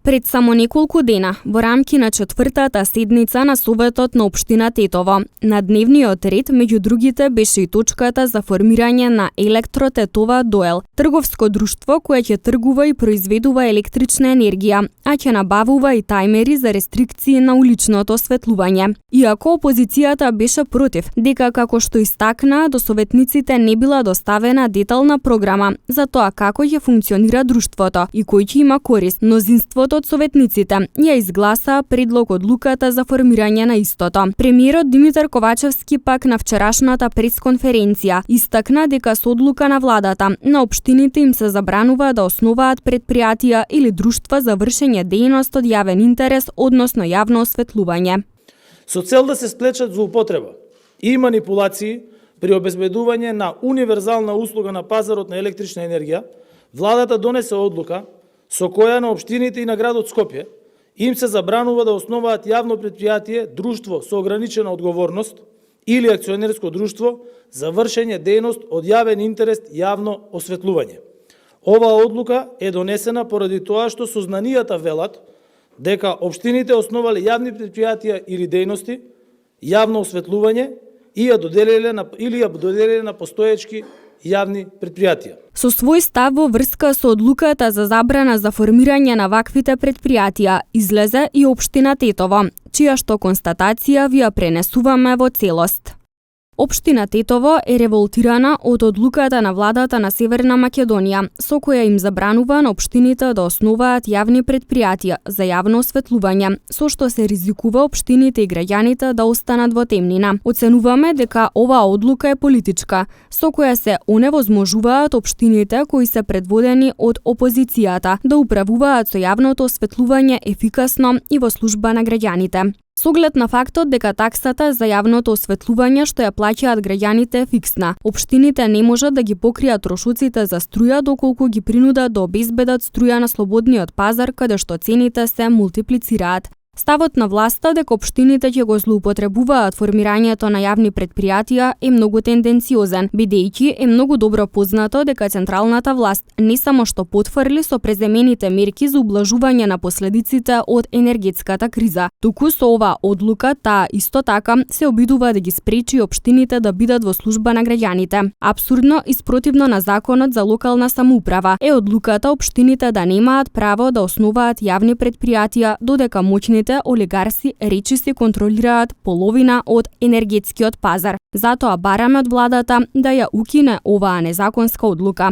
Пред само неколку дена, во рамки на 4-та седница на Советот на општина Тетово, на дневниот ред меѓу другите беше и точката за формирање на Електро Тетова ДОЕЛ, трговско друштво кое ќе тргува и произведува електрична енергија, а ќе набавува и тајмери за рестрикции на уличното осветлување. Иако опозицијата беше против, дека како што истакна, до советниците не била доставена детална програма за тоа како ќе функционира друштвото и кој ќе има корист, мнозинството од советниците ја изгласа предлог одлуката за формирање на истото. Премиерот Димитар Ковачевски пак на вчерашната пресконференција истакна дека со одлука на владата на општините им се забранува да основаат предпријатија или друштва за вршење дејност од јавен интерес, односно јавно осветлување. Со цел да се сплечат злоупотреба и манипулации при обезбедување на универзална услуга на пазарот на електрична енергија, владата донесе одлука со која на општините и на градот Скопје им се забранува да основаат јавно предпријатие, друштво со ограничена одговорност или акционерско друштво за вршење дејност од јавен интерес, јавно осветлување. Оваа одлука е донесена поради тоа што сознанијата велат дека општините основале јавни предпријатија или дејности, јавно осветлување и ја доделиле на постоечки јавни предпријатија. Со свој став во врска со одлуката за забрана за формирање на ваквите предпријатија излезе и општина Тетово, чија што констатација ви ја пренесуваме во целост. Општина Тетово е револтирана од одлуката на владата на Северна Македонија, со која им забранува на општините да основаат јавни предпријатија за јавно осветлување, со што се ризикува општините и граѓаните да останат во темнина. Оценуваме дека оваа одлука е политичка, со која се оневозможуваат општините кои се предводени од опозицијата да управуваат со јавното осветлување ефикасно и во служба на граѓаните. С оглед на фактот дека таксата за јавното осветлување што ја плаќаат граѓаните е фиксна, општините не можат да ги покријат трошоците за струја доколку ги принудат да обезбедат струја на слободниот пазар каде што цените се мултиплицираат. Ставот на власта дека општините ќе го злоупотребуваат формирањето на јавни предпријатија е многу тенденциозен, бидејќи е многу добро познато дека централната власт не само што потврли со преземените мерки за ублажување на последиците од енергетската криза, туку со оваа одлука таа исто така се обидува да ги спречи општините да бидат во служба на граѓаните. Апсурдно и спротивно на законот за локална самоуправа е одлуката општините да немаат право да основаат јавни предпријатија додека моќните олигарси речиси контролираат половина од енергетскиот пазар. Затоа бараме од владата да ја укине оваа незаконска одлука.